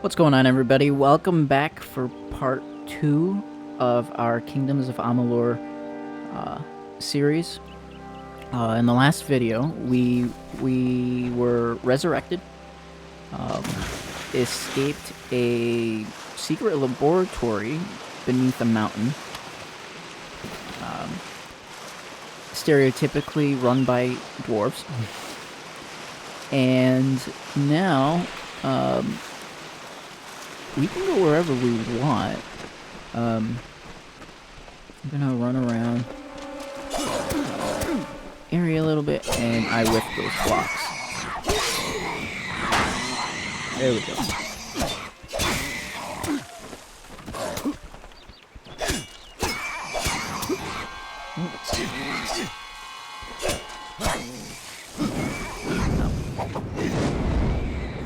What's going on, everybody? Welcome back for part 2 of our Kingdoms of Amalur series. In the last video, we were resurrected, escaped a secret laboratory beneath a mountain, stereotypically run by dwarves, and now we can go wherever we want. I'm gonna run around area a little bit, and I whip those blocks. There we go.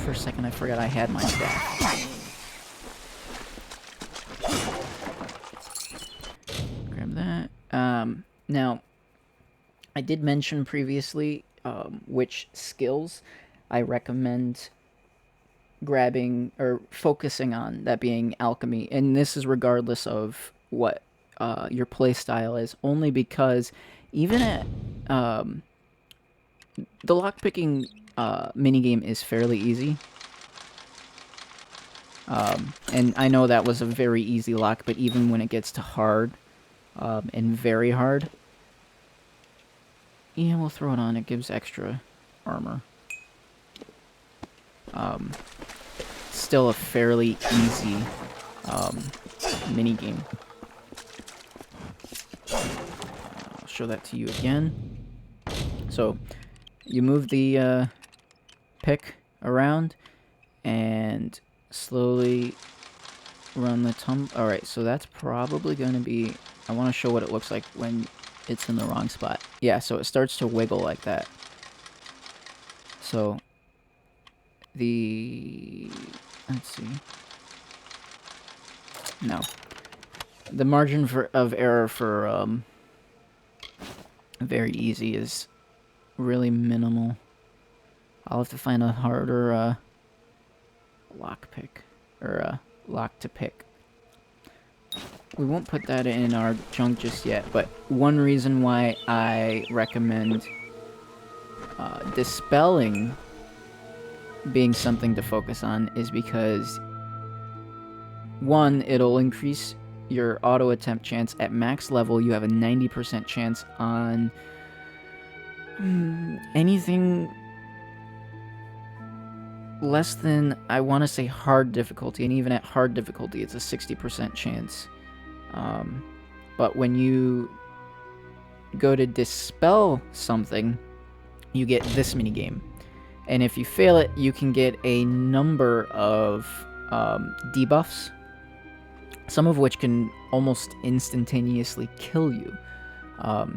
For a second, I forgot I had my staff. Grab that. Now, I did mention previously which skills I recommend grabbing or focusing on, that being alchemy, and this is regardless of what your playstyle is, only because even at the lockpicking minigame is fairly easy. And I know that was a very easy lock, but even when it gets to hard and very hard, yeah, we'll throw it on. It gives extra armor. Still a fairly easy minigame. I'll show that to you again. So, you move the pick around and slowly run the Alright, so that's probably going to be... I want to show what it looks like when it's in the wrong spot. Yeah, so it starts to wiggle like that. So, let's see. No. The margin of error for very easy is really minimal. I'll have to find a harder lockpick, or lock to pick. We won't put that in our junk just yet, but one reason why I recommend dispelling being something to focus on is because, one, it'll increase your auto attempt chance. At max level, you have a 90% chance on anything less than, I want to say, hard difficulty, and even at hard difficulty, it's a 60% chance. But when you go to dispel something, you get this minigame. And if you fail it, you can get a number of debuffs, some of which can almost instantaneously kill you.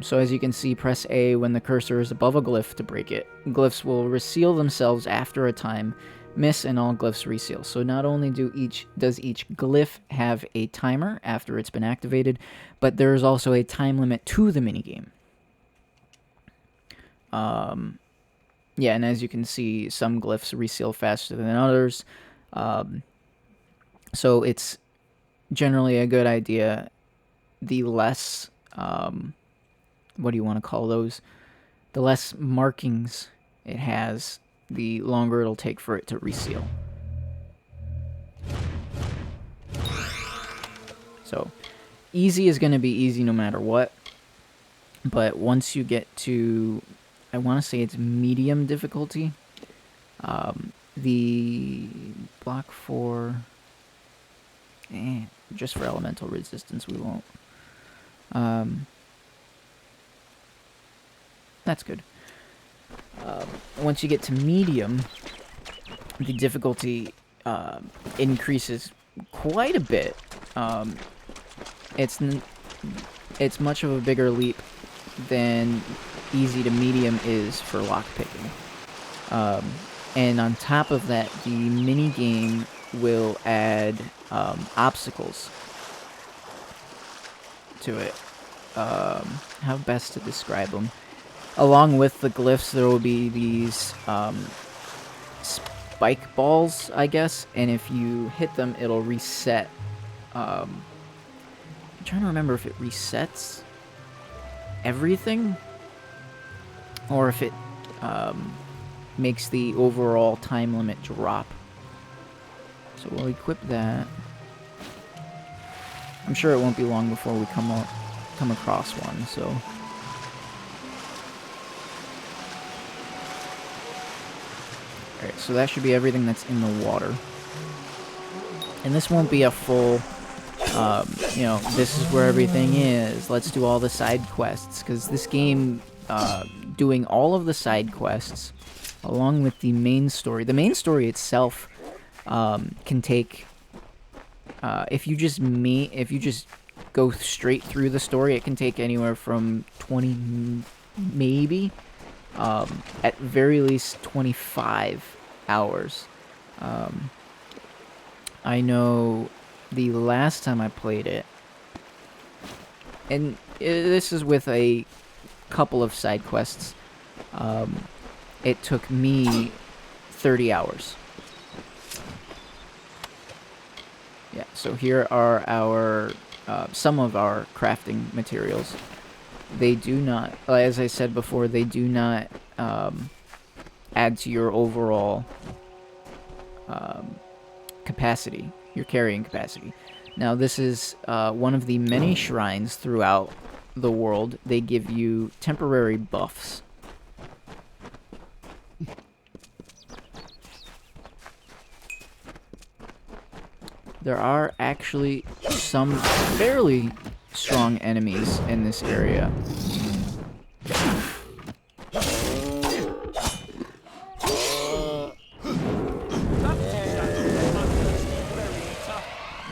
So as you can see, press A when the cursor is above a glyph to break it. Glyphs will reseal themselves after a time. Miss and all glyphs reseal. So not only does each glyph have a timer after it's been activated, but there's also a time limit to the minigame. Yeah, and as you can see, some glyphs reseal faster than others. So it's generally a good idea. The less, what do you want to call those? The less markings it has, the longer it'll take for it to reseal. So, easy is going to be easy no matter what. But once you get to, I want to say it's medium difficulty, the block for, just for elemental resistance we won't. That's good. Once you get to medium, the difficulty increases quite a bit. It's much of a bigger leap than easy to medium is for lockpicking. And on top of that, the minigame will add obstacles to it. How best to describe them? Along with the glyphs, there will be these spike balls, I guess, and if you hit them, it'll reset. I'm trying to remember if it resets everything, or if it makes the overall time limit drop. So we'll equip that. I'm sure it won't be long before we come across one, so... Alright, so that should be everything that's in the water. And this won't be a full, you know, this is where everything is, let's do all the side quests, because this game, doing all of the side quests, along with the main story itself, can take... if you just go straight through the story, it can take anywhere from 20, maybe, at very least 25 hours. I know the last time I played it, and this is with a couple of side quests, it took me 30 hours. Yeah, so here are our some of our crafting materials. They do not, as I said before, they do not add to your overall capacity, your carrying capacity. Now, this is one of the many shrines throughout the world. They give you temporary buffs. There are actually some fairly strong enemies in this area.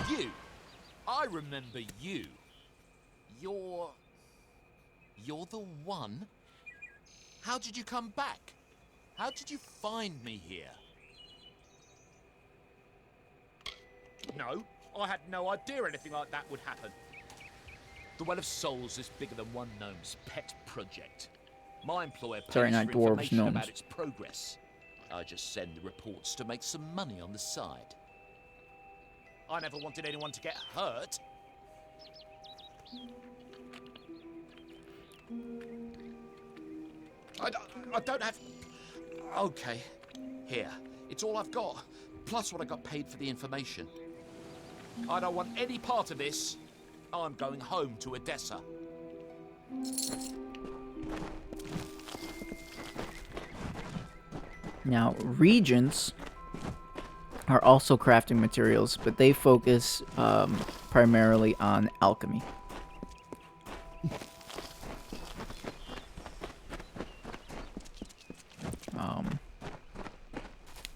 You! I remember you. You're the one? How did you come back? How did you find me here? No, I had no idea anything like that would happen. The Well of Souls is bigger than one gnome's pet project. My employer pays for information about its progress. I just send the reports to make some money on the side. I never wanted anyone to get hurt. I don't have... Okay, here. It's all I've got, plus what I got paid for the information. I don't want any part of this. I'm going home to Odessa. Now, regents are also crafting materials, but they focus primarily on alchemy.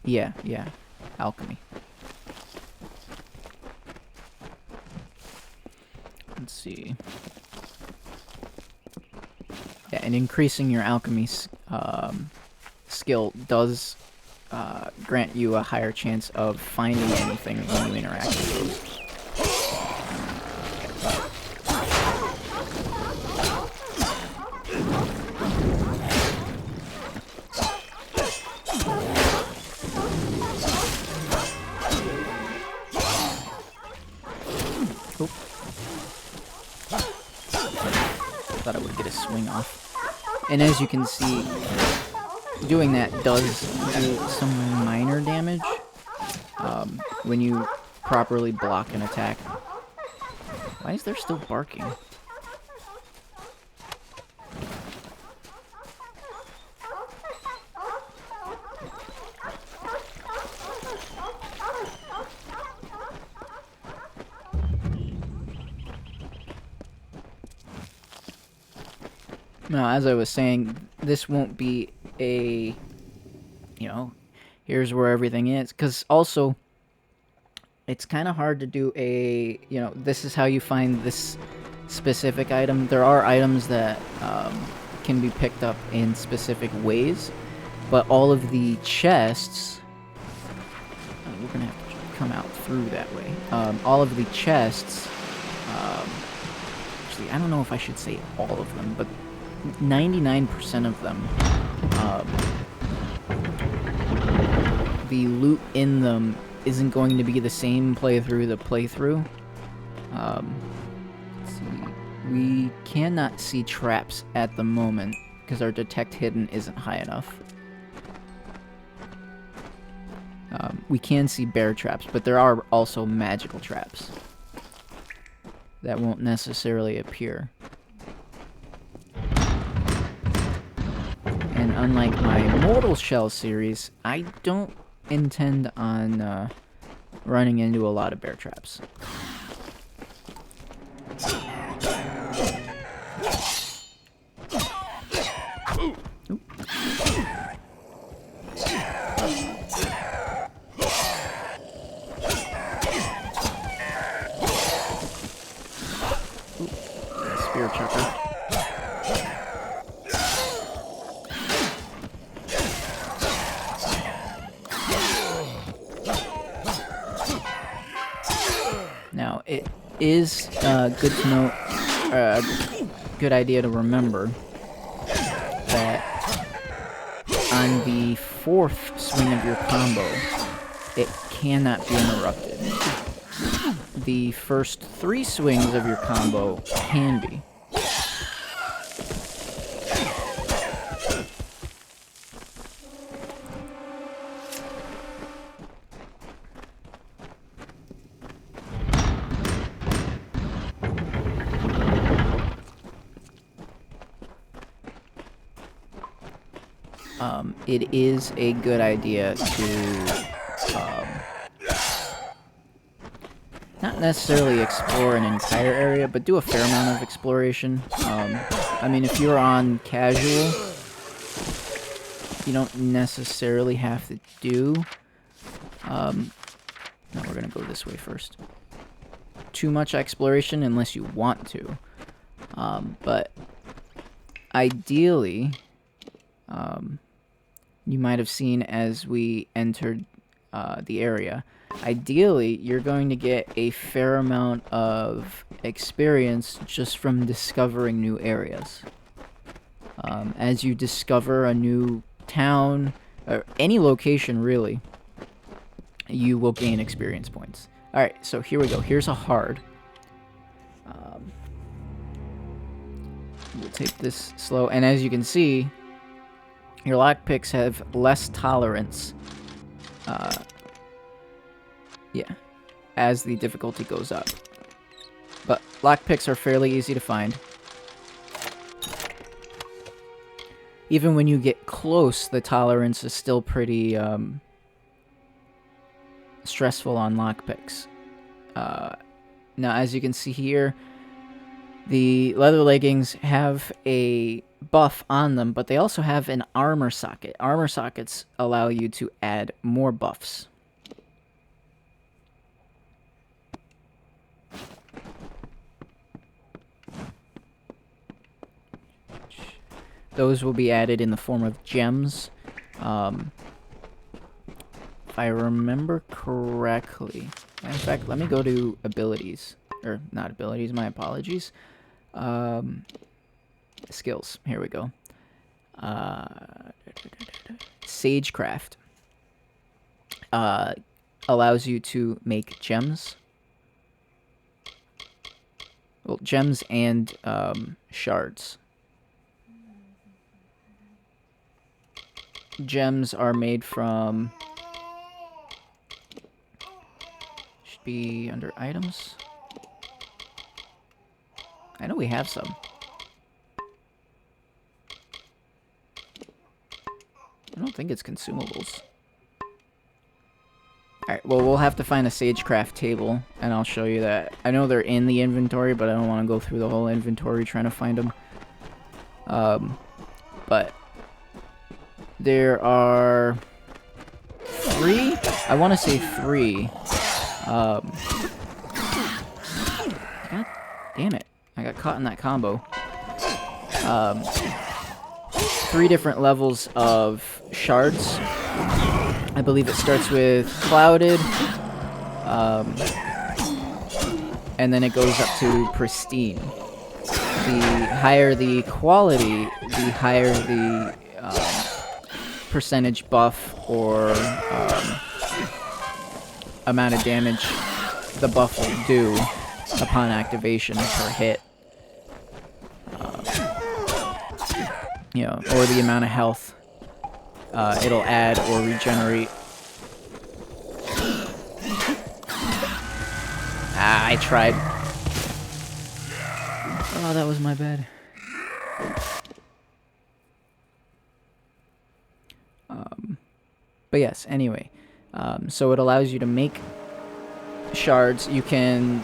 Yeah, alchemy. Let's see. Yeah, and increasing your alchemy skill does grant you a higher chance of finding anything when you interact with those. Thought I would get a swing off. And as you can see, doing that does do some minor damage when you properly block an attack. Why is there still barking? Now, as I was saying, this won't be a, you know, here's where everything is. Because also, it's kind of hard to do a, you know, this is how you find this specific item. There are items that can be picked up in specific ways. But all of the chests, we're going to have to come out through that way. All of the chests, actually, I don't know if I should say all of them, but 99% of them, the loot in them isn't going to be the same playthrough to playthrough. Let's see. We cannot see traps at the moment because our detect hidden isn't high enough. We can see bear traps, but there are also magical traps that won't necessarily appear. And unlike my Mortal Shell series, I don't intend on running into a lot of bear traps. Spear chucker. Now, it is good to know, good idea to remember that on the 4th swing of your combo, it cannot be interrupted. The first 3 swings of your combo can be. It is a good idea to not necessarily explore an entire area, but do a fair amount of exploration. I mean, if you're on casual, you don't necessarily have to do... no, we're going to go this way first. Too much exploration unless you want to. But ideally... you might have seen as we entered the area. Ideally, you're going to get a fair amount of experience just from discovering new areas. As you discover a new town, or any location really, you will gain experience points. Alright, so here we go. Here's a hard. We'll take this slow, and as you can see, your lockpicks have less tolerance, as the difficulty goes up. But lockpicks are fairly easy to find. Even when you get close, the tolerance is still pretty stressful on lockpicks. Now, as you can see here, the leather leggings have a buff on them, but they also have an armor socket. Armor sockets allow you to add more buffs. Those will be added in the form of gems. If I remember correctly. In fact, let me go to abilities. Or, not abilities, my apologies. Skills. Here we go. Sagecraft allows you to make gems. Well, gems and shards. Gems are made from... should be under items. I know we have some. I don't think it's consumables. Alright, well, we'll have to find a Sagecraft table, and I'll show you that. I know they're in the inventory, but I don't want to go through the whole inventory trying to find them. But there are 3? I want to say 3. God damn it. I got caught in that combo. 3 different levels of shards. I believe it starts with Clouded, and then it goes up to Pristine. The higher the quality, the higher the percentage buff or amount of damage the buff will do upon activation per hit. You know, or the amount of health it'll add or regenerate. Ah, I tried. Oh, that was my bad. But yes, anyway. So it allows you to make shards. You can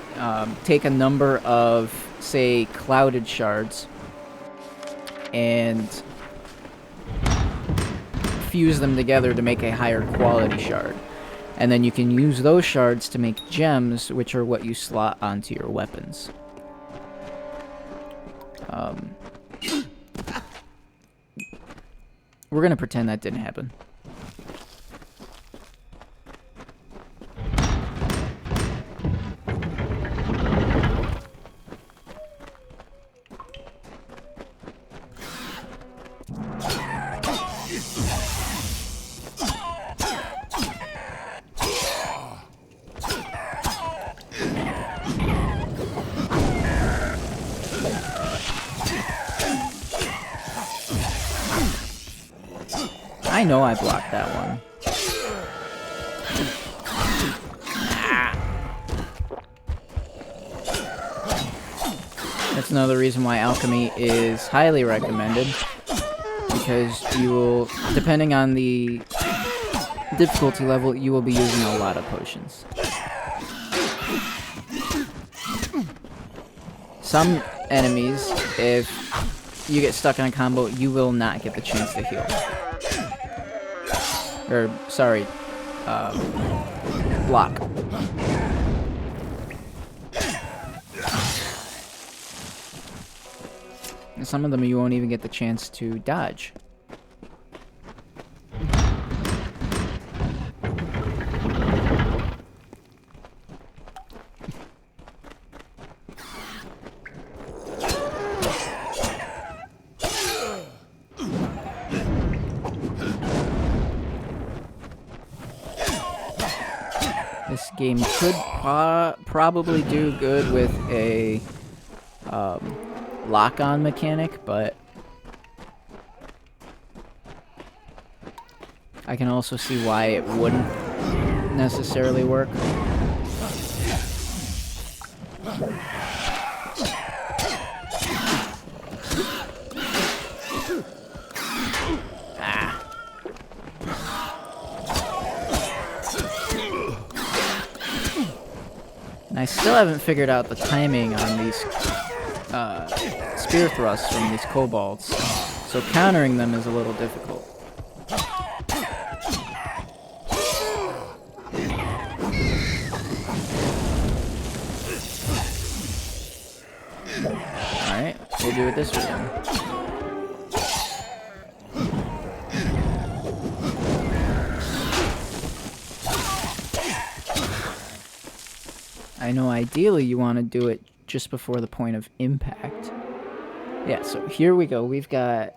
take a number of, say, clouded shards and fuse them together to make a higher quality shard. And then you can use those shards to make gems, which are what you slot onto your weapons. We're gonna pretend that didn't happen. I know I blocked that one. That's another reason why alchemy is highly recommended, because you will, depending on the difficulty level, you will be using a lot of potions. Some enemies, if you get stuck in a combo, you will not get the chance to heal. Or, sorry, block. And some of them you won't even get the chance to dodge. This game could probably do good with a lock-on mechanic, but I can also see why it wouldn't necessarily work. I still haven't figured out the timing on these spear thrusts from these kobolds, so countering them is a little difficult. Alright, we'll do it this way then. I know ideally you want to do it just before the point of impact. Yeah, so here we go. We've got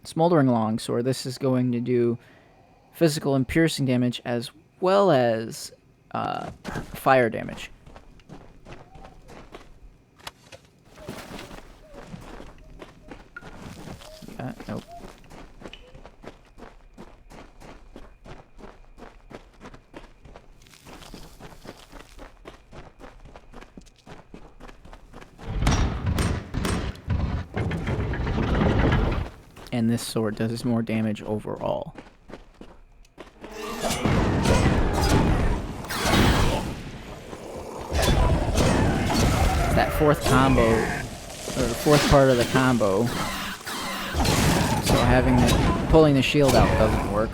Smoldering Longsword. This is going to do physical and piercing damage as well as fire damage. Nope. And this sword does more damage overall. That fourth combo, or the fourth part of the combo, so pulling the shield out doesn't work.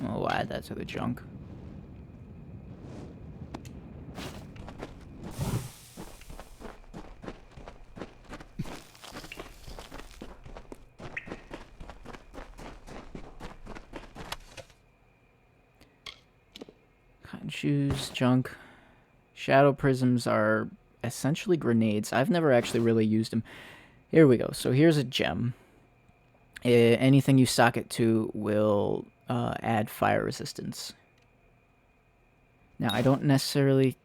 I'll add that to the junk. Choose junk. Shadow prisms are essentially grenades. I've never actually really used them. Here we go. So here's a gem. Anything you stock it to will add fire resistance. Now, I don't necessarily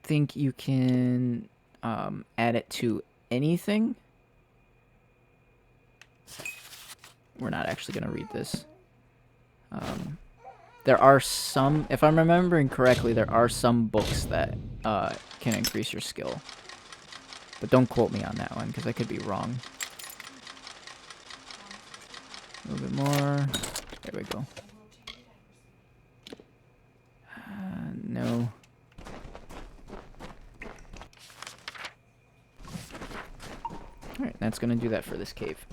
think you can add it to anything. We're not actually going to read this. There are some, if I'm remembering correctly, there are some books that can increase your skill. But don't quote me on that one, because I could be wrong. A little bit more. There we go. No. Alright, that's going to do that for this cave.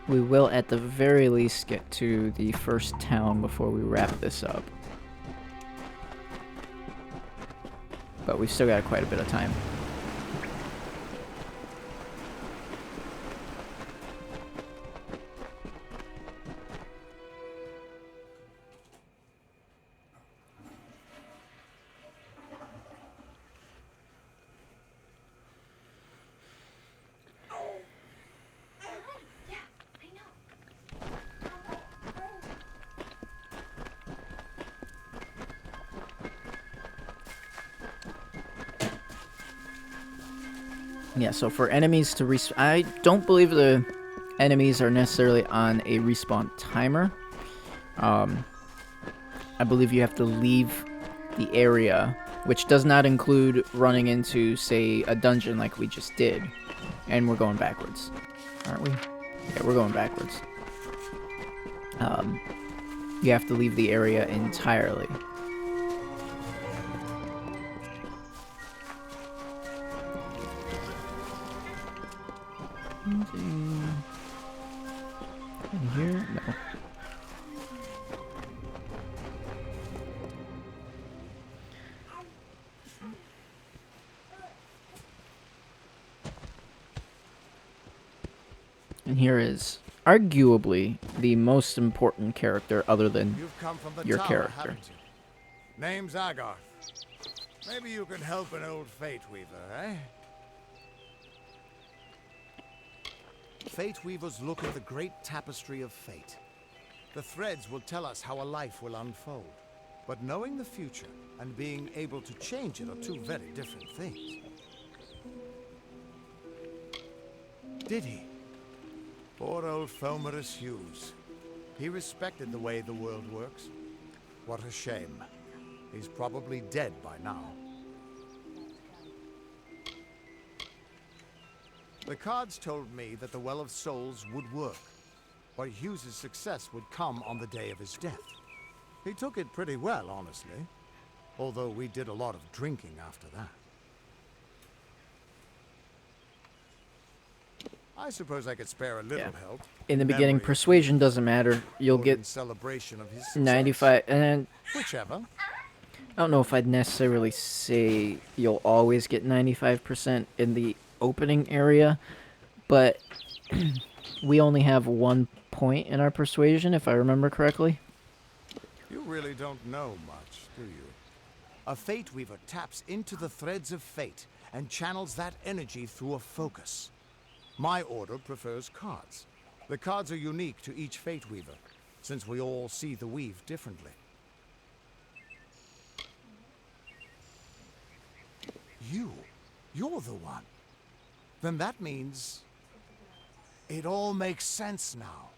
We will, at the very least, get to the first town before we wrap this up. But we've still got quite a bit of time. Yeah, so for enemies to respawn, I don't believe the enemies are necessarily on a respawn timer. I believe you have to leave the area, which does not include running into, say, a dungeon like we just did. And we're going backwards, aren't we? Yeah, we're going backwards. You have to leave the area entirely. In here? No. And here is arguably the most important character other than your character. Name's Agarth. Maybe you can help an old Fate Weaver, eh? Fate Weavers look at the great tapestry of fate. The threads will tell us how a life will unfold. But knowing the future and being able to change it are two very different things. Did he? Poor old Fomerus Hughes. He respected the way the world works. What a shame. He's probably dead by now. The cards told me that the Well of Souls would work, but Hughes' success would come on the day of his death. He took it pretty well, honestly, although we did a lot of drinking after that. I suppose I could spare a little help. In the beginning, persuasion doesn't matter. You'll get celebration of his 95, and whichever. I don't know if I'd necessarily say you'll always get 95% in the opening area, but we only have 1 point in our persuasion, if I remember correctly. You really don't know much, do you? A Fate Weaver taps into the threads of fate and channels that energy through a focus. My order prefers cards. The cards are unique to each Fate Weaver, since we all see the weave differently. You're the one. Then that means it all makes sense now.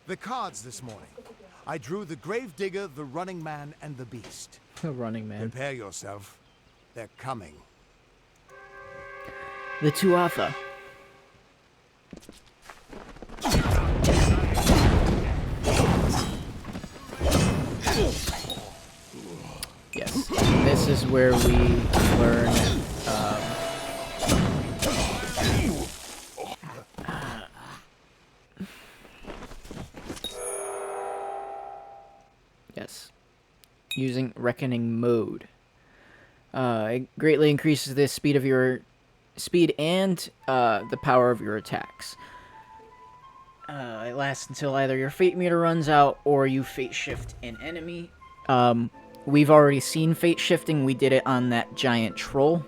The cards this morning. I drew the Gravedigger, the Running Man, and the Beast. The Running Man. Prepare yourself. They're coming. The Tuatha. Yes, this is where we learn yes, using Reckoning mode. It greatly increases the speed of your speed and the power of your attacks. It lasts until either your fate meter runs out or you fate shift an enemy. We've already seen fate shifting. We did it on that giant troll.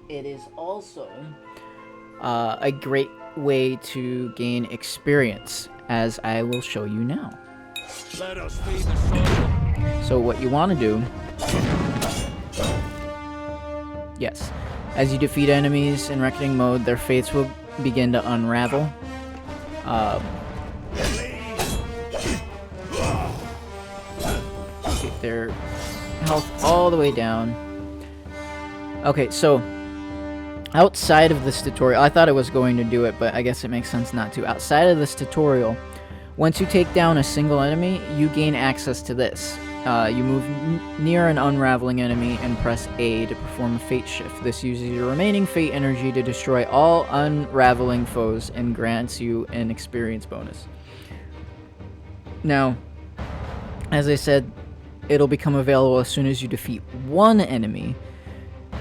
It is also a great way to gain experience, as I will show you now. Let us feed the soul. So what you want to do... Yes. As you defeat enemies in reckoning mode, their fates will begin to unravel. Get their health all the way down. Okay, so outside of this tutorial, I thought it was going to do it, but I guess it makes sense not to. Outside of this tutorial, once you take down a single enemy, you gain access to this. You move near an unraveling enemy and press A to perform a fate shift. This uses your remaining fate energy to destroy all unraveling foes and grants you an experience bonus. Now, as I said, it'll become available as soon as you defeat one enemy.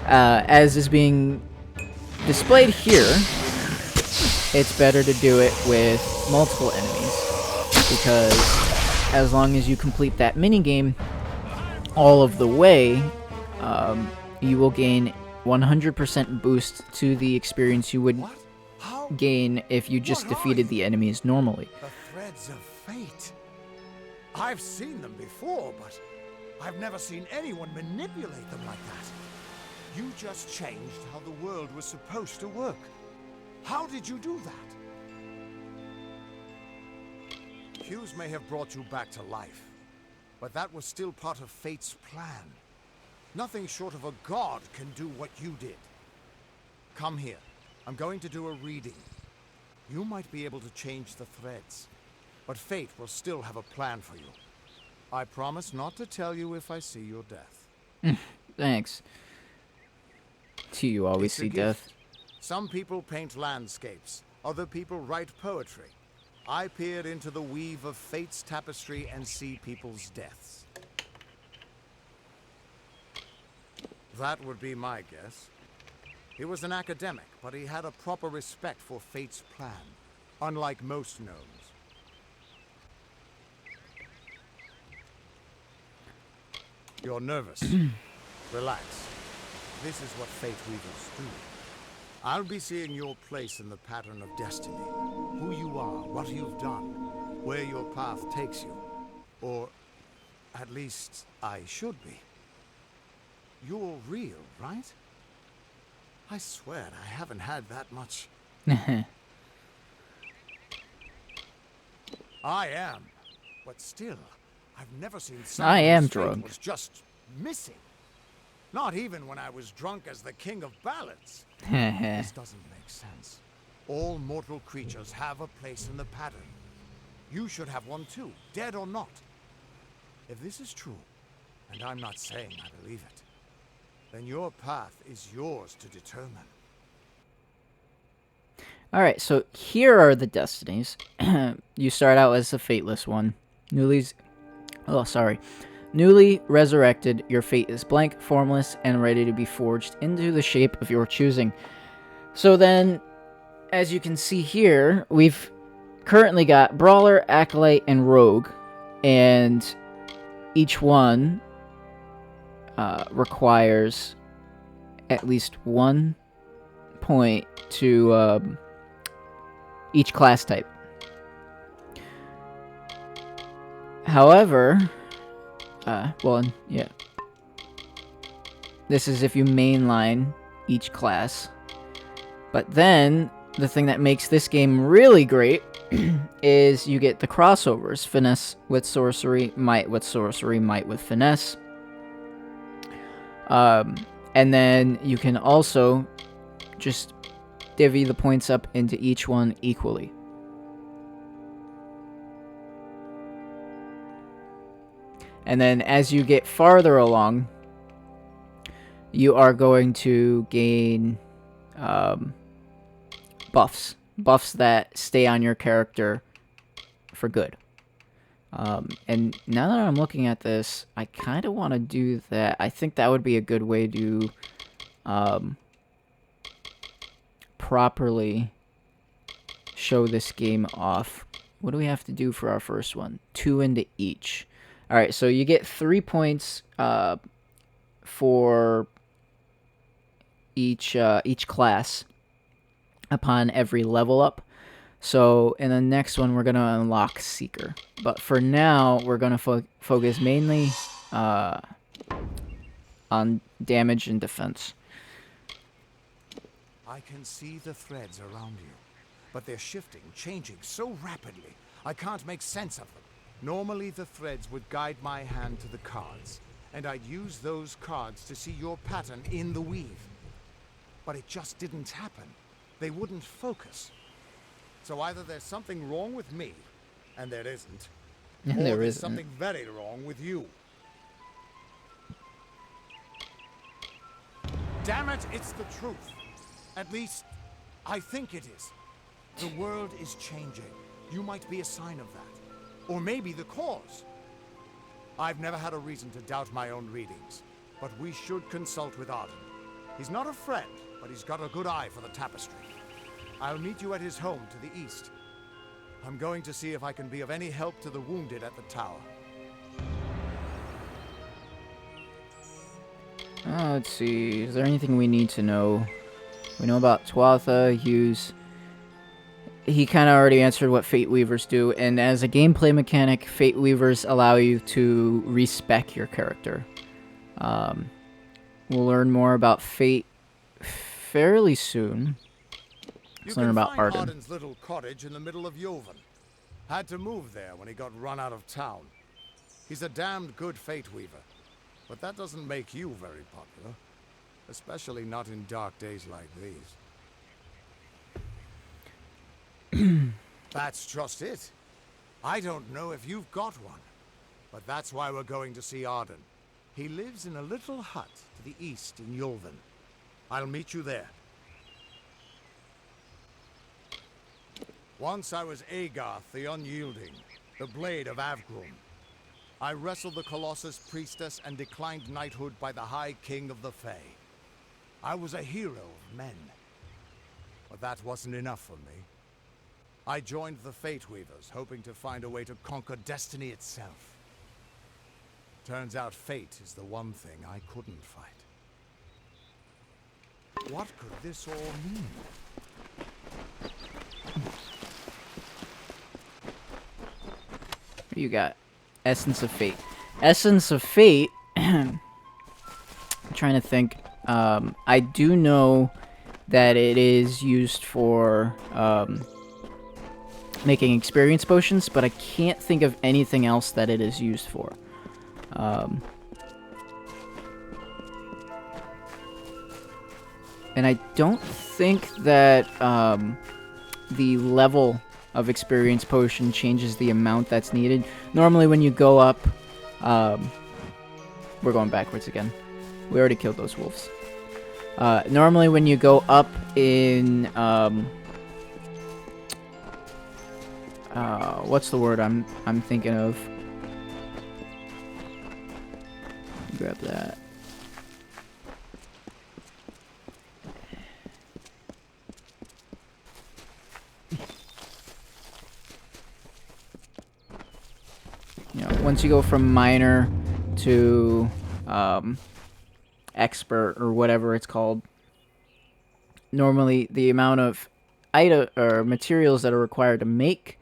As is being displayed here, it's better to do it with multiple enemies, because as long as you complete that minigame all of the way, you will gain 100% boost to the experience you would gain if you just defeated the enemies normally. The threads of fate. I've seen them before, but I've never seen anyone manipulate them like that. You just changed how the world was supposed to work. How did you do that? Hughes may have brought you back to life, but that was still part of fate's plan. Nothing short of a god can do what you did. Come here. I'm going to do a reading. You might be able to change the threads, but fate will still have a plan for you. I promise not to tell you if I see your death. Thanks. You always see death. Some people paint landscapes, other people write poetry. I peer into the weave of fate's tapestry and see people's deaths. That would be my guess. He was an academic, but he had a proper respect for fate's plan, unlike most gnomes. You're nervous. Relax. This is what fate weavers do. I'll be seeing your place in the pattern of destiny. Who you are, what you've done, where your path takes you. Or, at least, I should be. You're real, right? I swear I haven't had that much. I am, but still, I've never seen someone I am whose fate drunk. was just missing. Not even when I was drunk as the king of ballads. This doesn't make sense. All mortal creatures have a place in the pattern. You should have one too, dead or not. If this is true, and I'm not saying I believe it, then your path is yours to determine. Alright, so here are the destinies. You start out as the Fateless one. Newly resurrected, your fate is blank, formless, and ready to be forged into the shape of your choosing. So then, as you can see here, we've currently got Brawler, Acolyte, and Rogue, and each one requires at least 1 point to each class type. However, this is if you mainline each class. But then, the thing that makes this game really great is you get the crossovers. Finesse with sorcery, might with sorcery, might with finesse. And then you can also just divvy the points up into each one equally. And then as you get farther along, you are going to gain buffs. Buffs that stay on your character for good. And now that I'm looking at this, I kind of want to do that. I think that would be a good way to properly show this game off, what do we have to do for our first one? 2 into each. All right, so you get 3 points for each class upon every level up. So in the next one, we're going to unlock Seeker. But for now, we're going to focus mainly on damage and defense. I can see the threads around you, but they're shifting, changing so rapidly, I can't make sense of them. Normally, the threads would guide my hand to the cards, and I'd use those cards to see your pattern in the weave. But it just didn't happen. They wouldn't focus. So either there's something wrong with me, and there isn't, or there's something very wrong with you. Damn it, it's the truth. At least, I think it is. The world is changing. You might be a sign of that. Or maybe the cause. I've never had a reason to doubt my own readings, but we should consult with Arden. He's not a friend, but he's got a good eye for the tapestry. I'll meet you at his home to the east. I'm going to see if I can be of any help to the wounded at the tower. Let's see. Is there anything we need to know? We know about Tuatha, Hughes. He kind of already answered what Fate Weavers do, and as a gameplay mechanic, Fate Weavers allow you to respec your character. We'll learn more about Fate fairly soon. Let's learn about Arden. Arden's little cottage in the middle of Yovan. Had to move there when he got run out of town. He's a damned good Fate Weaver, but that doesn't make you very popular, especially not in dark days like these. That's just it. I don't know if you've got one, but that's why we're going to see Arden. He lives in a little hut to the east in Yovan. I'll meet you there. Once I was Agarth the Unyielding, the Blade of Avgrum. I wrestled the Colossus Priestess and declined knighthood by the High King of the Fae. I was a hero of men. But that wasn't enough for me. I joined the Fate Weavers, hoping to find a way to conquer destiny itself. Turns out fate is the one thing I couldn't fight. What could this all mean? What do you got? Essence of Fate. Essence of Fate. I'm trying to think. I do know that it is used for making experience potions, but I can't think of anything else that it is used for. And I don't think that the level of experience potion changes the amount that's needed. Normally when you go up, we're going backwards again. We already killed those wolves. Normally when you go up in, what's the word I'm thinking of? Grab that. Once you go from minor to expert or whatever it's called, normally the amount of item or materials that are required to make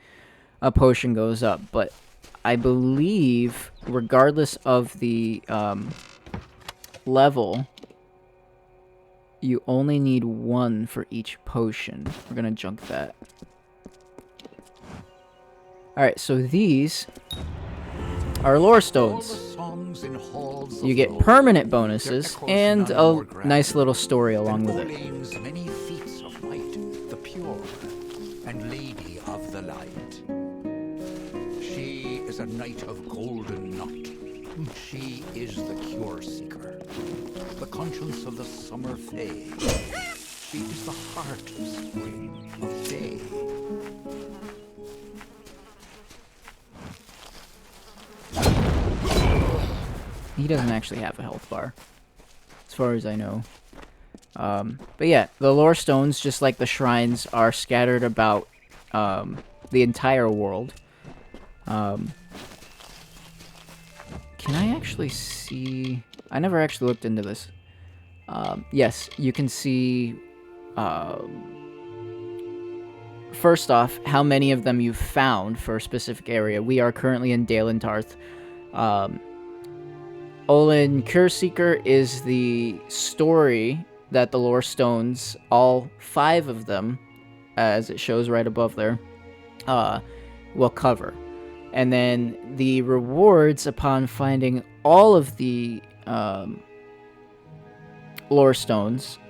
a potion goes up. But I believe, regardless of the level, you only need 1 for each potion. We're gonna junk that. Alright, so these are lore stones. You get permanent bonuses and a nice little story along with it. Many feats of might, the pure and lady of the light. She is a knight of golden knot. She is the cure seeker, the conscience of the summer fae. She is the heart of spring, of day. He doesn't actually have a health bar, as far as I know. But yeah, the lore stones, just like the shrines, are scattered about the entire world. Can I actually see... I never actually looked into this. Yes, you can see... first off, how many of them you've found for a specific area. We are currently in Dalentarth. Olin Cureseeker is the story that the lore stones, all 5 of them, as it shows right above there, will cover. And then the rewards upon finding all of the lore stones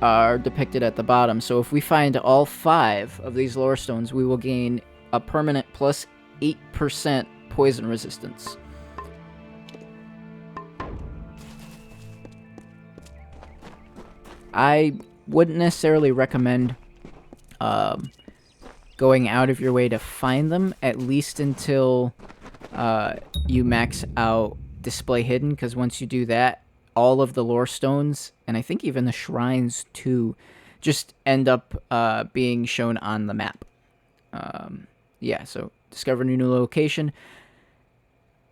are depicted at the bottom. So if we find all 5 of these lore stones, we will gain a permanent plus 8% poison resistance. I wouldn't necessarily recommend going out of your way to find them, at least until you max out display hidden, because once you do that, all of the lore stones, and I think even the shrines too, just end up being shown on the map. Yeah, so discover a new location.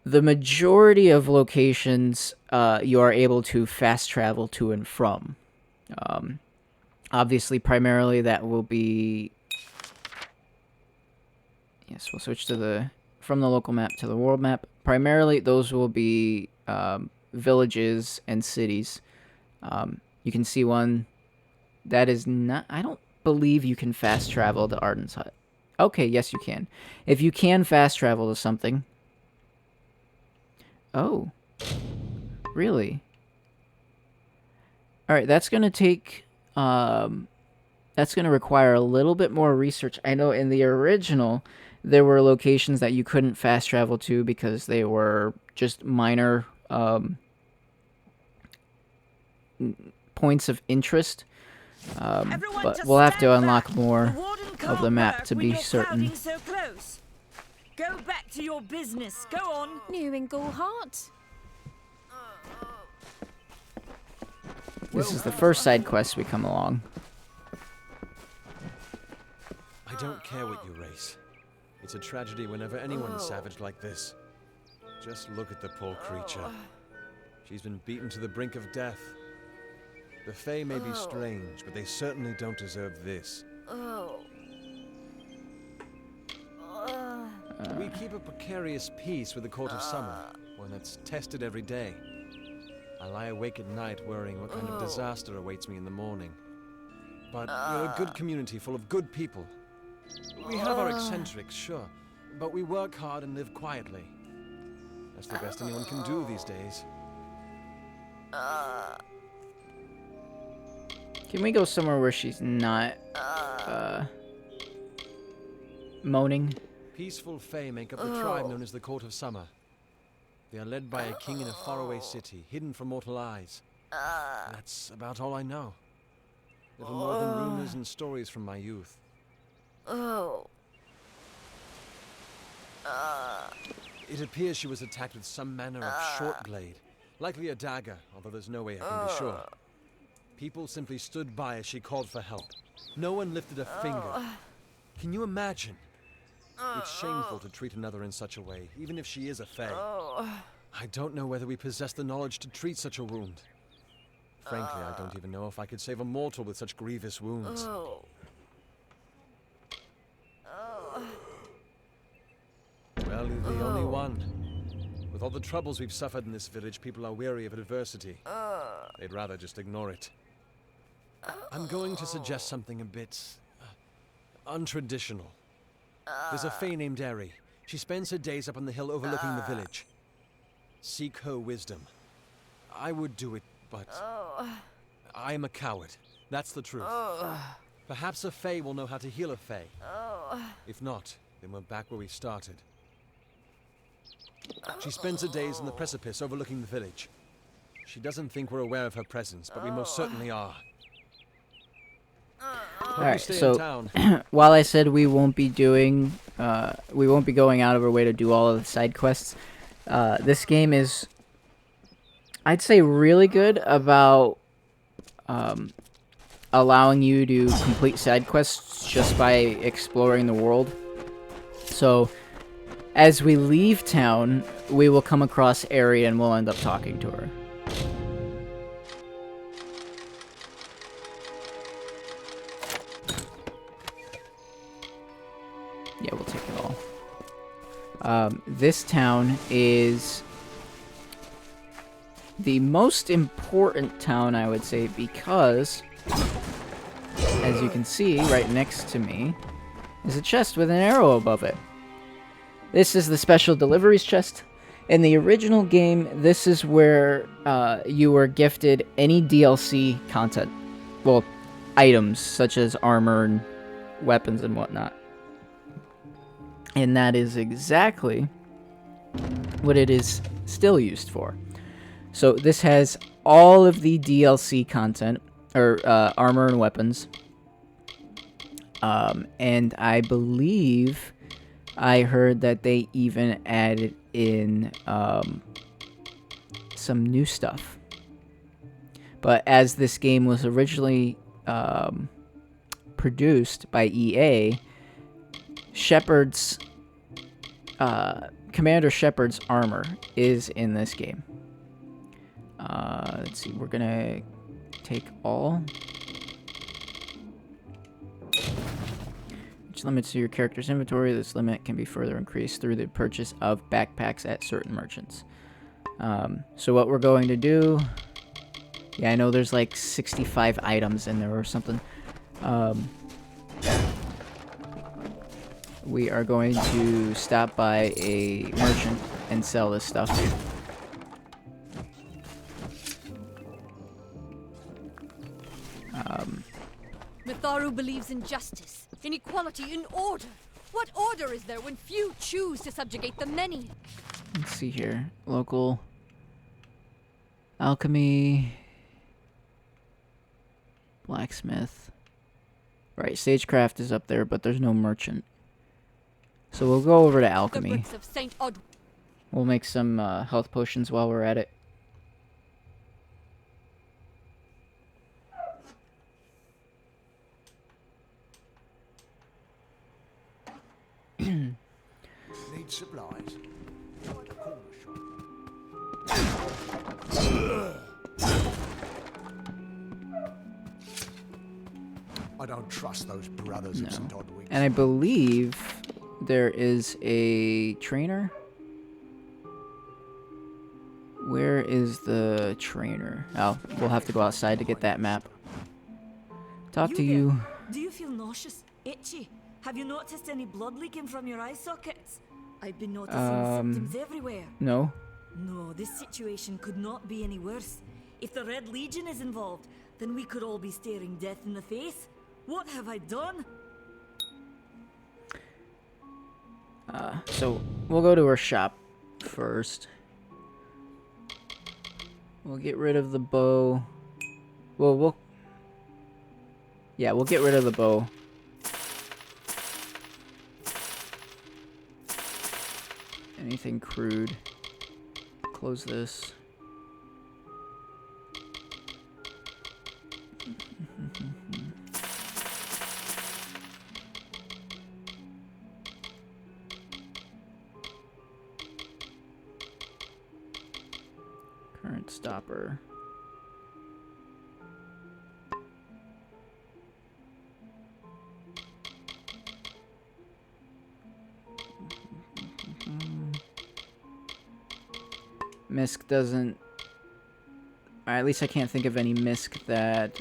The majority of locations you are able to fast travel to and from. Obviously, primarily that will be... Yes, we'll switch to from the local map to the world map. Primarily, those will be villages and cities. You can see one that is not... I don't believe you can fast travel to Arden's Hut. Okay, yes you can. If you can fast travel to something... Oh. Really? Alright, that's going to take... that's going to require a little bit more research. I know in the original, there were locations that you couldn't fast travel to because they were just minor points of interest. But we'll have to unlock more of the map to be certain. So close. Go back to your business. Go on. New in Gorhart. This is the first side quest we come along. I don't care what you race. It's a tragedy whenever anyone's savaged like this. Just look at the poor creature. She's been beaten to the brink of death. The Fae may be strange, but they certainly don't deserve this. We keep a precarious peace with the Court of Summer, one that's tested every day. I lie awake at night worrying what kind of disaster awaits me in the morning. But we're a good community full of good people. We have our eccentrics, sure, but we work hard and live quietly. That's the best anyone can do these days. Can we go somewhere where she's not moaning? Peaceful Fae make up the tribe known as the Court of Summer. They are led by a king in a faraway city, hidden from mortal eyes. That's about all I know. Little more than rumors and stories from my youth. It appears she was attacked with some manner of short blade, likely a dagger, although there's no way I can be sure. People simply stood by as she called for help. No one lifted a finger. Can you imagine? It's shameful to treat another in such a way, even if she is a Fae. I don't know whether we possess the knowledge to treat such a wound. Frankly, I don't even know if I could save a mortal with such grievous wounds. Well, you're the only one. With all the troubles we've suffered in this village, people are weary of adversity. They'd rather just ignore it. I'm going to suggest something a bit... untraditional. There's a Fae named Eri. She spends her days up on the hill overlooking the village. Seek her wisdom. I would do it, but... I am a coward. That's the truth. Perhaps a Fae will know how to heal a Fae. If not, then we're back where we started. She spends her days on the precipice overlooking the village. She doesn't think we're aware of her presence, but we most certainly are. Alright, so while I said we won't be doing, we won't be going out of our way to do all of the side quests, this game is, I'd say, really good about allowing you to complete side quests just by exploring the world. So, as we leave town, we will come across Ari and we'll end up talking to her. Yeah, we'll take it all. This town is the most important town, I would say, because, as you can see right next to me, is a chest with an arrow above it. This is the special deliveries chest. In the original game, this is where you were gifted any DLC content. Well, items, such as armor and weapons and whatnot. And that is exactly what it is still used for. So this has all of the DLC content, or armor and weapons. And I believe I heard that they even added in some new stuff. But as this game was originally produced by EA, Commander Shepard's armor is in this game. Let's see, we're gonna take all. Which limits to your character's inventory. This limit can be further increased through the purchase of backpacks at certain merchants. So what we're going to do... Yeah, I know there's like 65 items in there or something. We are going to stop by a merchant and sell this stuff. Rathiru believes in justice, in equality, in order. What order is there when few choose to subjugate the many? Let's see here. Local alchemy, blacksmith. Right, sagecraft is up there, but there's no merchant. So we'll go over to alchemy. We'll make some health potions while we're at it. Need supplies. I don't trust those brothers of St. Odwig. And I believe there is a trainer. Where is the trainer? Oh, we'll have to go outside to get that map. Talk to you. Do you feel nauseous? Itchy? Have you noticed any blood leaking from your eye sockets? I've been noticing symptoms everywhere. No. No, this situation could not be any worse. If the Red Legion is involved, then we could all be staring death in the face. What have I done? So we'll go to her shop first. We'll get rid of the bow. Well, we'll get rid of the bow. Anything crude. Close this. Current stopper. Misk doesn't... At least I can't think of any Misk that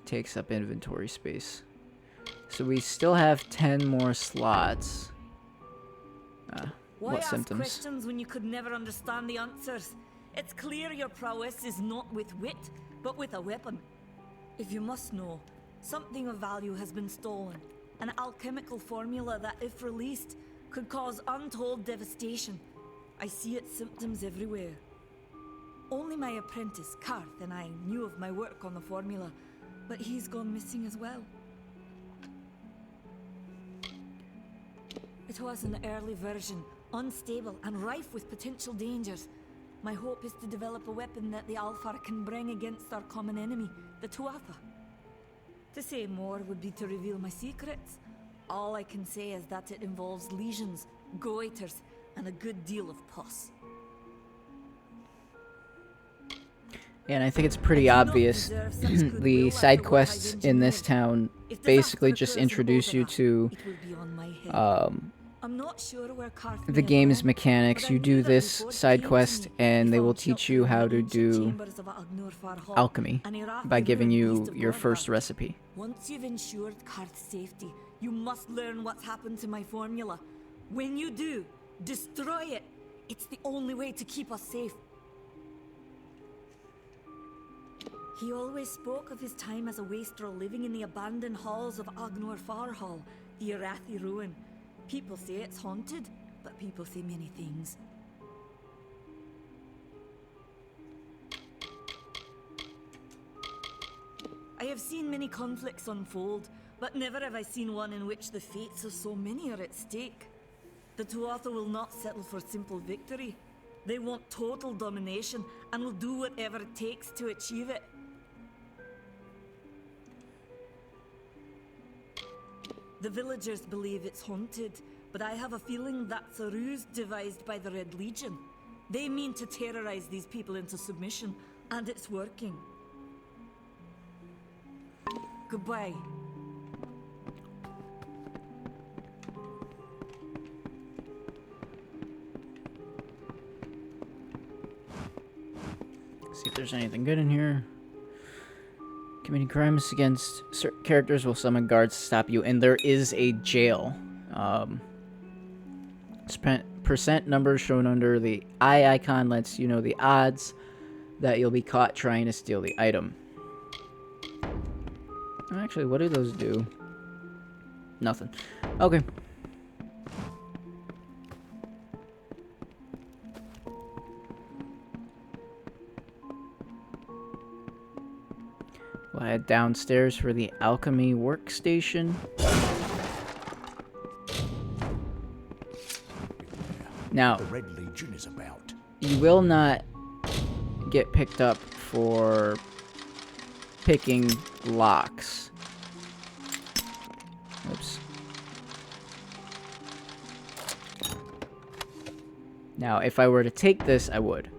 takes up inventory space. So we still have 10 more slots. Why What ask symptoms? questions when you could never understand the answers? It's clear your prowess is not with wit, but with a weapon. If you must know, something of value has been stolen. An alchemical formula that, if released, could cause untold devastation. I see its symptoms everywhere. Only my apprentice, Karth, and I knew of my work on the formula, but he's gone missing as well. It was an early version, unstable and rife with potential dangers. My hope is to develop a weapon that the Alfar can bring against our common enemy, the Tuatha. To say more would be to reveal my secrets. All I can say is that it involves legions, goiters, and a good deal of pus. And I think it's pretty obvious the side quests in this town basically just introduce you to the game's mechanics. You do this side quest and they will teach you how to do alchemy by giving you your first recipe. Once you've ensured Karth's safety, you must learn what's happened to my formula. When you do, destroy it. It's the only way to keep us safe. He always spoke of his time as a wastrel living in the abandoned halls of Agnor Farhall, the Rathir ruin. People say it's haunted, but people say many things. I have seen many conflicts unfold, but never have I seen one in which the fates of so many are at stake. The Tuatha will not settle for simple victory. They want total domination and will do whatever it takes to achieve it. The villagers believe it's haunted, but I have a feeling that's a ruse devised by the Red Legion. They mean to terrorize these people into submission, and it's working. Goodbye. See if there's anything good in here. Committing crimes against certain characters will summon guards to stop you, and there is a jail. Percent numbers shown under the eye icon lets you know the odds that you'll be caught trying to steal the item. Actually, what do those do? Nothing. Okay. We'll head downstairs for the alchemy workstation. Now, the Red Legion is about. You will not get picked up for picking locks. Oops. Now, if I were to take this, I would.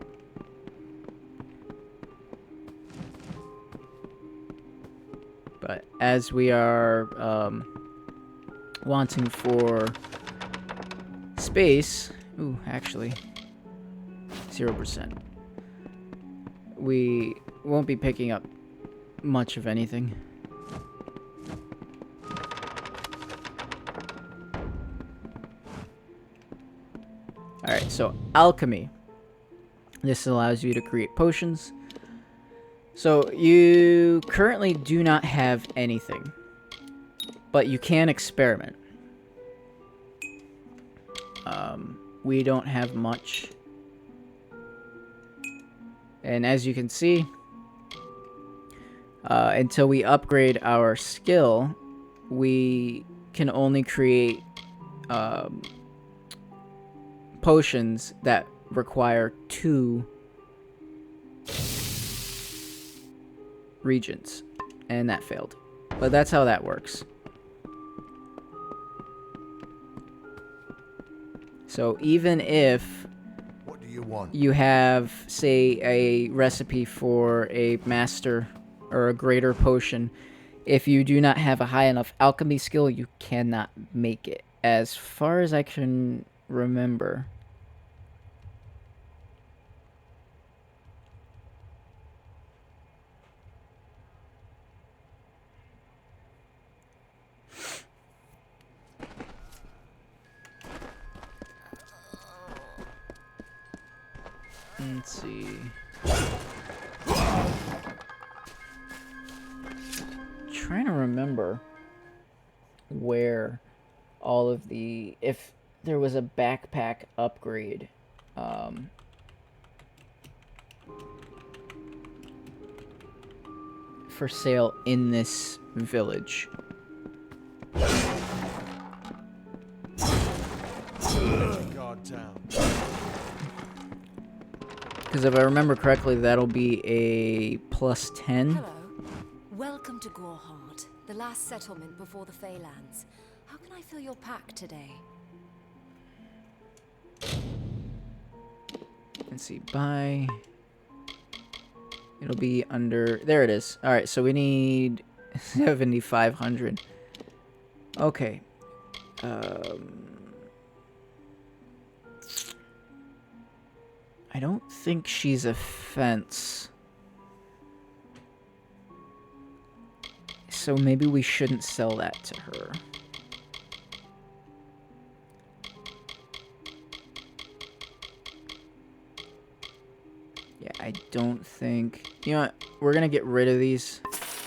But as we are wanting for space, ooh, actually, 0%. We won't be picking up much of anything. Alright, so alchemy. This allows you to create potions. So you currently do not have anything, but you can experiment. We don't have much. And as you can see, until we upgrade our skill, we can only create potions that require 2 regions, and that failed. But that's how that works. So even if what do you want? You have, say, a recipe for a master or a greater potion, if you do not have a high enough alchemy skill, you cannot make it, as far as I can remember. Let's see. Trying to remember where all of the, if there was a backpack upgrade for sale in this village. Because if I remember correctly, that'll be a +10. Hello. Welcome to Gorhart, the last settlement before the Feylands. How can I fill your pack today? Let's see, buy. It'll be under... There it is. Alright, so we need 7,500. Okay. I don't think she's a fence. So maybe we shouldn't sell that to her. Yeah, I don't think... You know what? We're gonna get rid of these.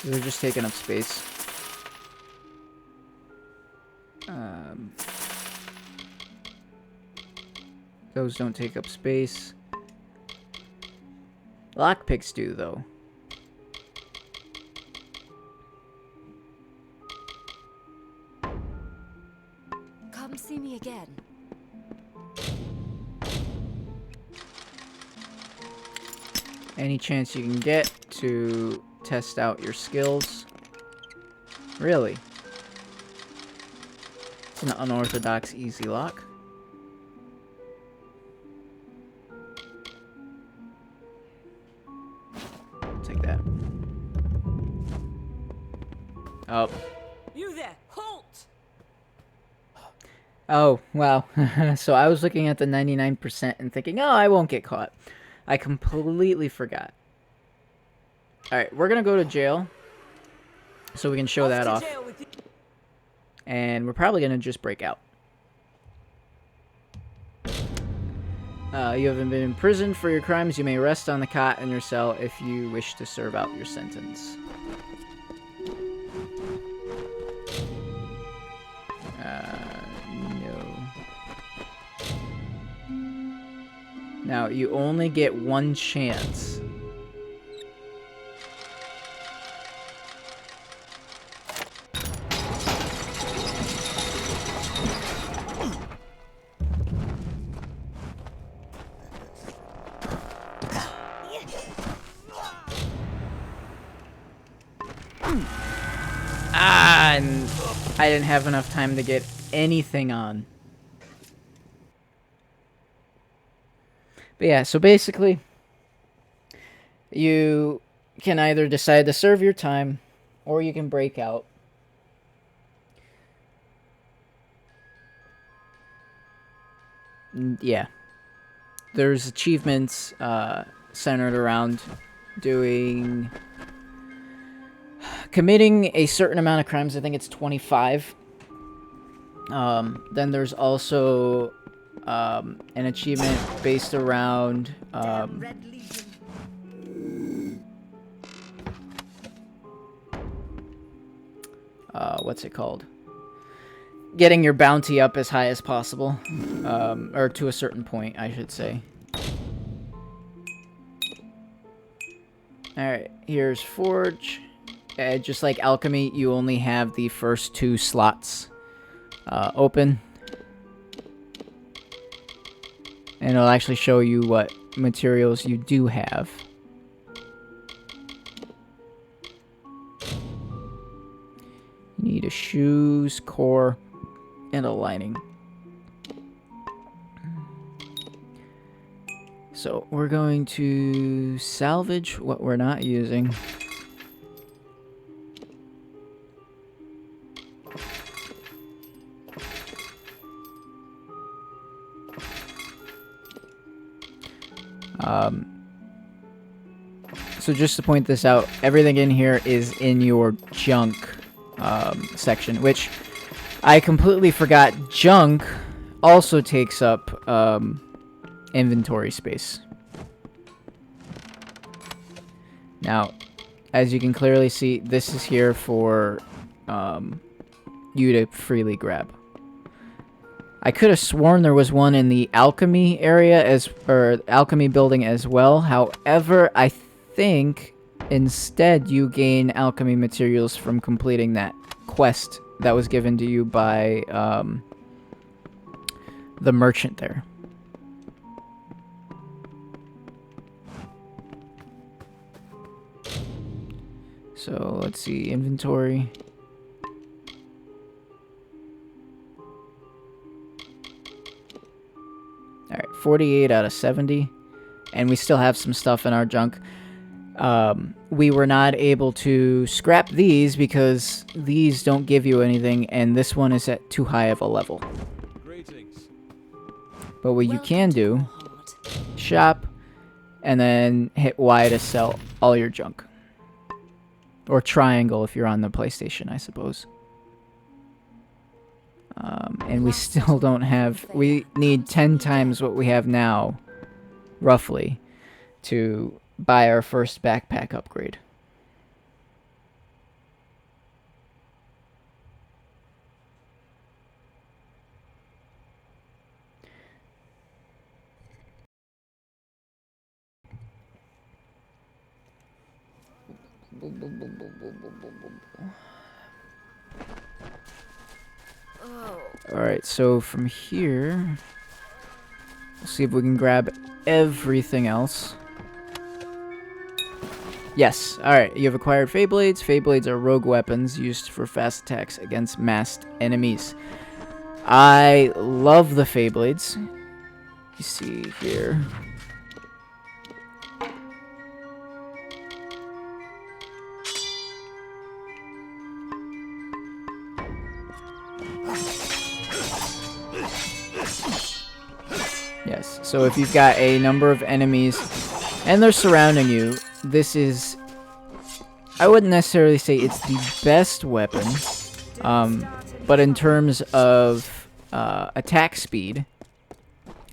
They're just taking up space. Those don't take up space. Lockpicks do, though. Come see me again. Any chance you can get to test out your skills. Really? It's an unorthodox easy lock. Take that. Oh. You there, halt! Oh, wow. So I was looking at the 99% and thinking, oh, I won't get caught. I completely forgot. Alright, we're gonna go to jail. So we can show that off. And we're probably gonna just break out. You haven't been imprisoned for your crimes. You may rest on the cot in your cell if you wish to serve out your sentence. No. Now, you only get one chance. And I didn't have enough time to get anything on. But yeah, so basically, you can either decide to serve your time, or you can break out. Yeah. There's achievements centered around committing a certain amount of crimes. I think it's 25. Then there's also an achievement based around what's it called? Getting your bounty up as high as possible, or to a certain point, I should say. Alright, here's Forge. Just like Alchemy, you only have the first 2 slots open. And it'll actually show you what materials you do have. You need a shoes, core, and a lining. So we're going to salvage what we're not using. So just to point this out, everything in here is in your junk section, which I completely forgot. Junk also takes up inventory space. Now, as you can clearly see, this is here for you to freely grab. I could have sworn there was one in the alchemy area or alchemy building as well. However, I think instead you gain alchemy materials from completing that quest that was given to you by the merchant there. So let's see, inventory. Alright, 48 out of 70. And we still have some stuff in our junk. We were not able to scrap these because these don't give you anything, and this one is at too high of a level. Greetings. But what you can do, shop, and then hit Y to sell all your junk. Or triangle if you're on the PlayStation, I suppose. And we still don't have... We need 10 times what we have now, roughly, to buy our first backpack upgrade. Alright, so from here, we'll see if we can grab everything else. Yes, alright, you have acquired Feyblades. Feyblades are rogue weapons used for fast attacks against masked enemies. I love the Feyblades. You see here. Yes, so if you've got a number of enemies and they're surrounding you, this is, I wouldn't necessarily say it's the best weapon, but in terms of attack speed,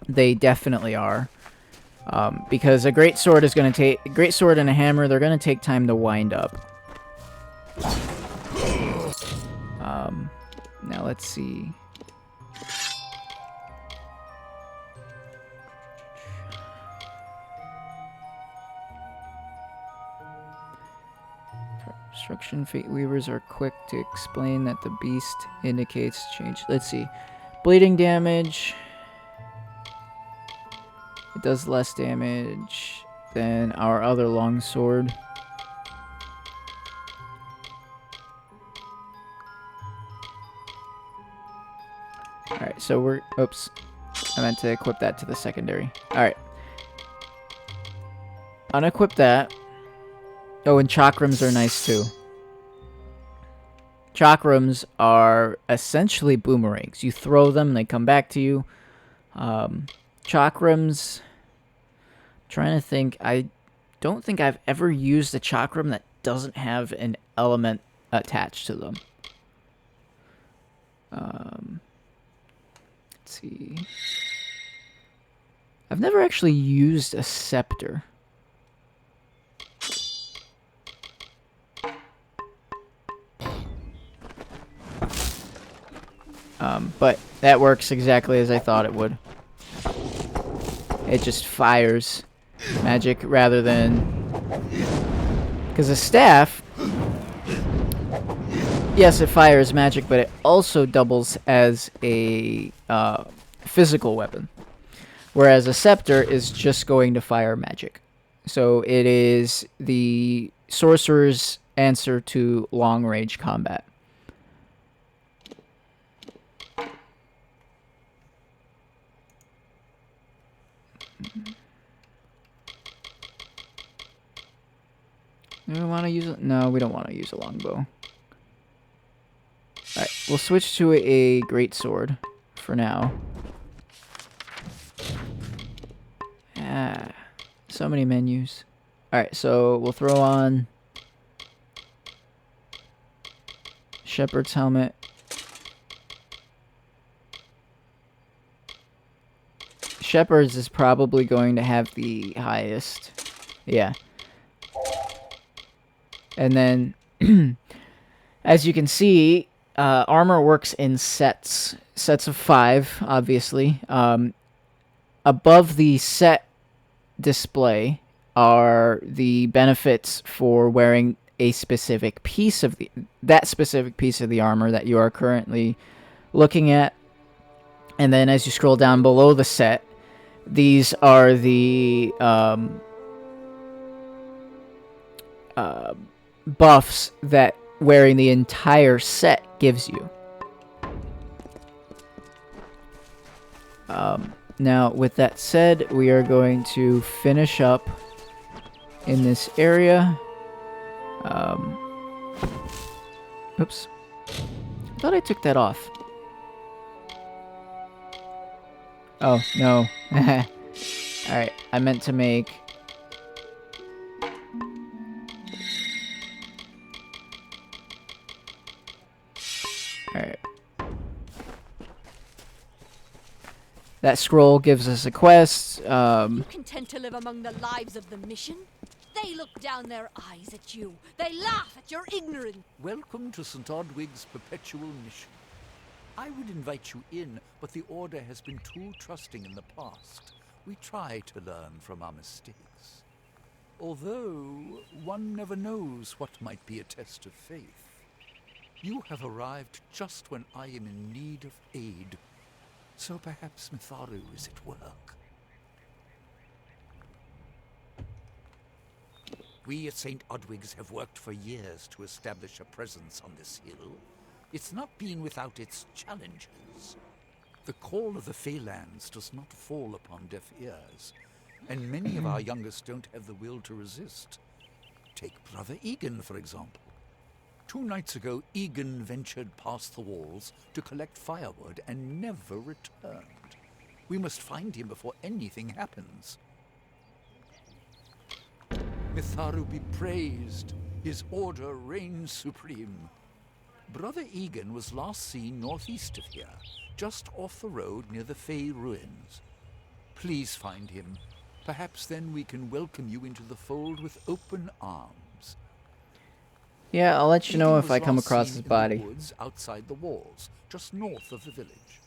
they definitely are. Because a great sword is going to take, a great sword and a hammer, they're going to take time to wind up. Now let's see. Destruction Fate Weavers are quick to explain that the beast indicates change. Let's see. Bleeding damage. It does less damage than our other longsword. Alright, so we're... Oops. I meant to equip that to the secondary. Alright. Unequip that. Oh, and chakrams are nice too. Chakrams are essentially boomerangs. You throw them, they come back to you. Chakrams... Trying to think. I don't think I've ever used a chakram that doesn't have an element attached to them. Let's see. I've never actually used a scepter. But that works exactly as I thought it would. It just fires magic rather than... Because a staff... Yes, it fires magic, but it also doubles as a physical weapon. Whereas a scepter is just going to fire magic. So it is the sorcerer's answer to long-range combat. Do we want to use it? No, we don't want to use a longbow. Alright, we'll switch to a greatsword for now. Ah, so many menus. Alright, so we'll throw on Shepherd's helmet. Shepherd's is probably going to have the highest. Yeah. And then, as you can see, armor works in sets. Sets of 5, obviously. Above the set display are the benefits for wearing a specific piece of that specific piece of the armor that you are currently looking at. And then as you scroll down below the set, these are the buffs that wearing the entire set gives you. Now, with that said, we are going to finish up in this area. Oops. I thought I took that off. Oh, no. Alright, I meant to make... Alright. That scroll gives us a quest. You content to live among the lives of the mission? They look down their eyes at you. They laugh at your ignorance. Welcome to St. Odwig's perpetual mission. I would invite you in, but the Order has been too trusting in the past. We try to learn from our mistakes. Although, one never knows what might be a test of faith. You have arrived just when I am in need of aid. So perhaps Mitharu is at work. We at St. Odwig's have worked for years to establish a presence on this hill. It's not been without its challenges. The call of the Phalanx does not fall upon deaf ears, and many of our youngest don't have the will to resist. Take Brother Egan, for example. 2 nights ago, Egan ventured past the walls to collect firewood and never returned. We must find him before anything happens. Mitharu be praised. His order reigns supreme. Brother Egan was last seen northeast of here, just off the road near the Fey ruins. Please find him. Perhaps then we can welcome you into the fold with open arms. Yeah, I'll let you know if I come across his in the body. woods outside the walls, just north of the village.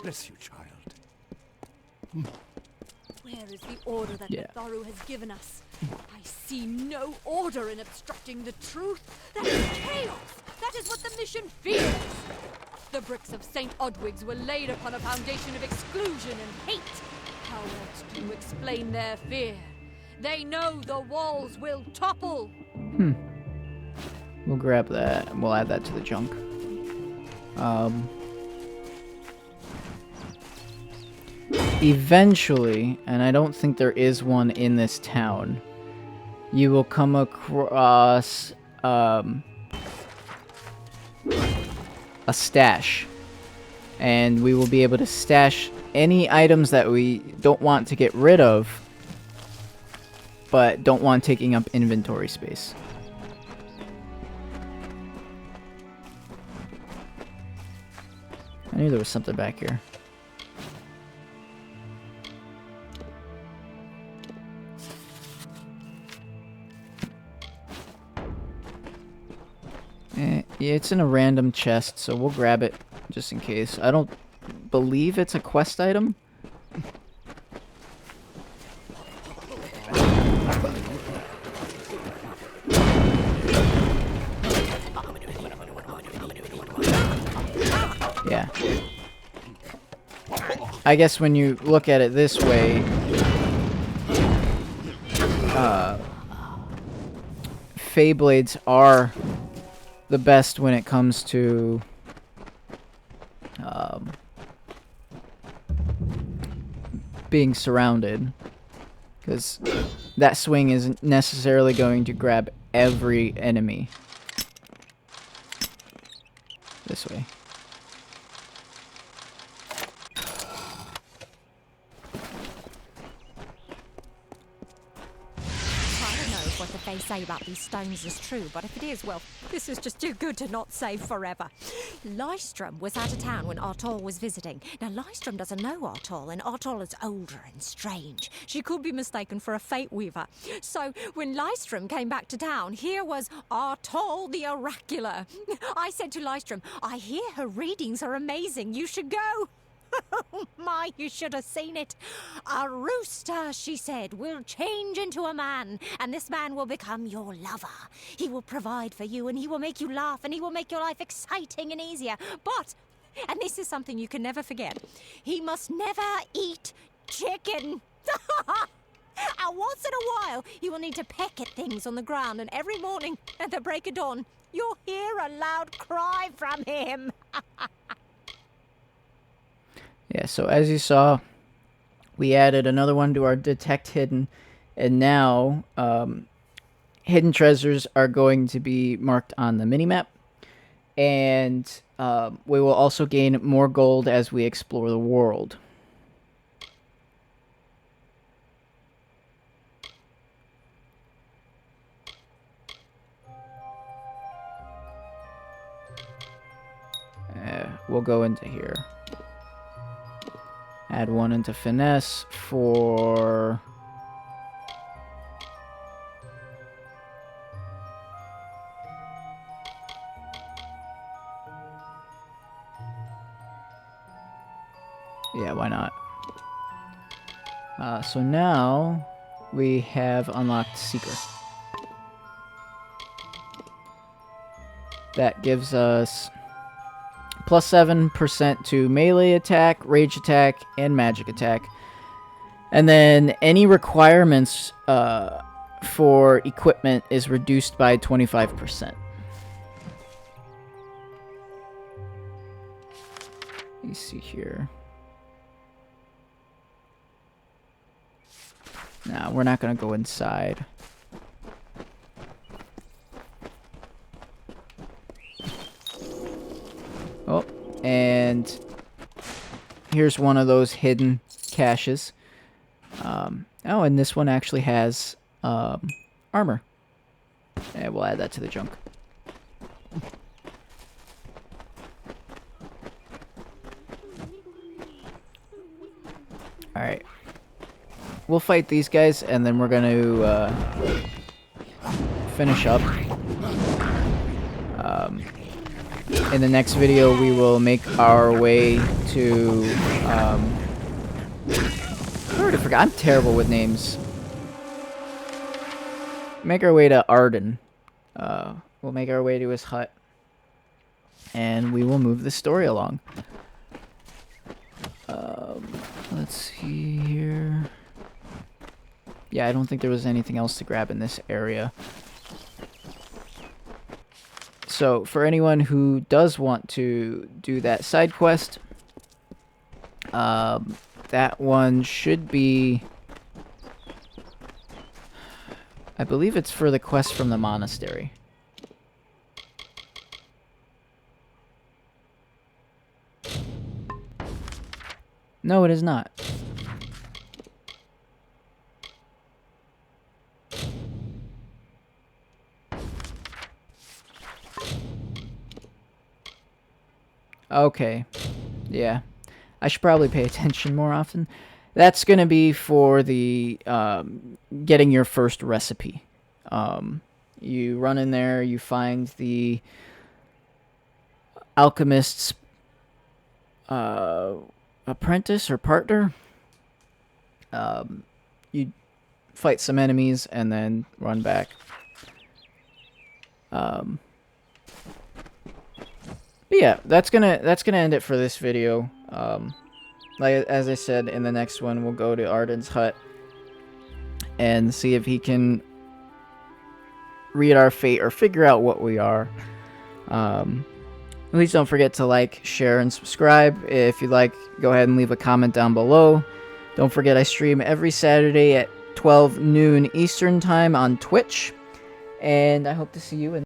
Bless you, child. Where is the order that Mitharu has given us? I see no order in obstructing the truth. That is chaos. That is what the mission fears. The bricks of St. Odwig's were laid upon a foundation of exclusion and hate. How else do you explain their fear? They know the walls will topple. We'll grab that and we'll add that to the junk. Eventually, and I don't think there is one in this town, you will come across a stash. And we will be able to stash any items that we don't want to get rid of, but don't want taking up inventory space. I knew there was something back here. Yeah, it's in a random chest, so we'll grab it just in case. I don't believe it's a quest item. Yeah. I guess when you look at it this way, Fey Blades are the best when it comes to being surrounded, because that swing isn't necessarily going to grab every enemy. This way. What the Fae say about these stones is true, but if it is, well, this is just too good to not save forever. Lystrom was out of town when Artol was visiting. Now, Lystrom doesn't know Artol, and Artol is older and strange. She could be mistaken for a Fate Weaver. So, when Lystrom came back to town, here was Artol the Oracular. I said to Lystrom, I hear her readings are amazing. You should go. Oh my, you should have seen it. A rooster, she said, will change into a man, and this man will become your lover. He will provide for you, and he will make you laugh, and he will make your life exciting and easier. But, and this is something you can never forget, he must never eat chicken. And once in a while, you will need to peck at things on the ground, and every morning at the break of dawn, you'll hear a loud cry from him. Yeah, so as you saw, we added another one to our Detect Hidden, and now hidden treasures are going to be marked on the minimap, and we will also gain more gold as we explore the world. We'll go into here. Add one into finesse for... Yeah, why not? So now we have unlocked Seeker. That gives us plus 7% to melee attack, rage attack, and magic attack. And then any requirements for equipment is reduced by 25%. Let me see here. Nah, we're not going to go inside. Oh, and here's one of those hidden caches. Oh, and this one actually has armor. And we'll add that to the junk. Alright. We'll fight these guys, and then we're going to finish up. In the next video, we will make our way to... I already forgot. I'm terrible with names. Make our way to Arden. We'll make our way to his hut. And we will move the story along. Let's see here. Yeah, I don't think there was anything else to grab in this area. So, for anyone who does want to do that side quest, that one should be... I believe it's for the quest from the monastery. No, it is not. Okay. Yeah. I should probably pay attention more often. That's going to be for the getting your first recipe. You run in there, you find the alchemist's apprentice or partner. You fight some enemies and then run back. But yeah, that's gonna end it for this video. Like as I said, in the next one we'll go to Arden's hut and see if he can read our fate or figure out what we are. Please don't forget to like, share, and subscribe. If you'd like, go ahead and leave a comment down below. Don't forget I stream every Saturday at 12 noon Eastern time on Twitch, and I hope to see you in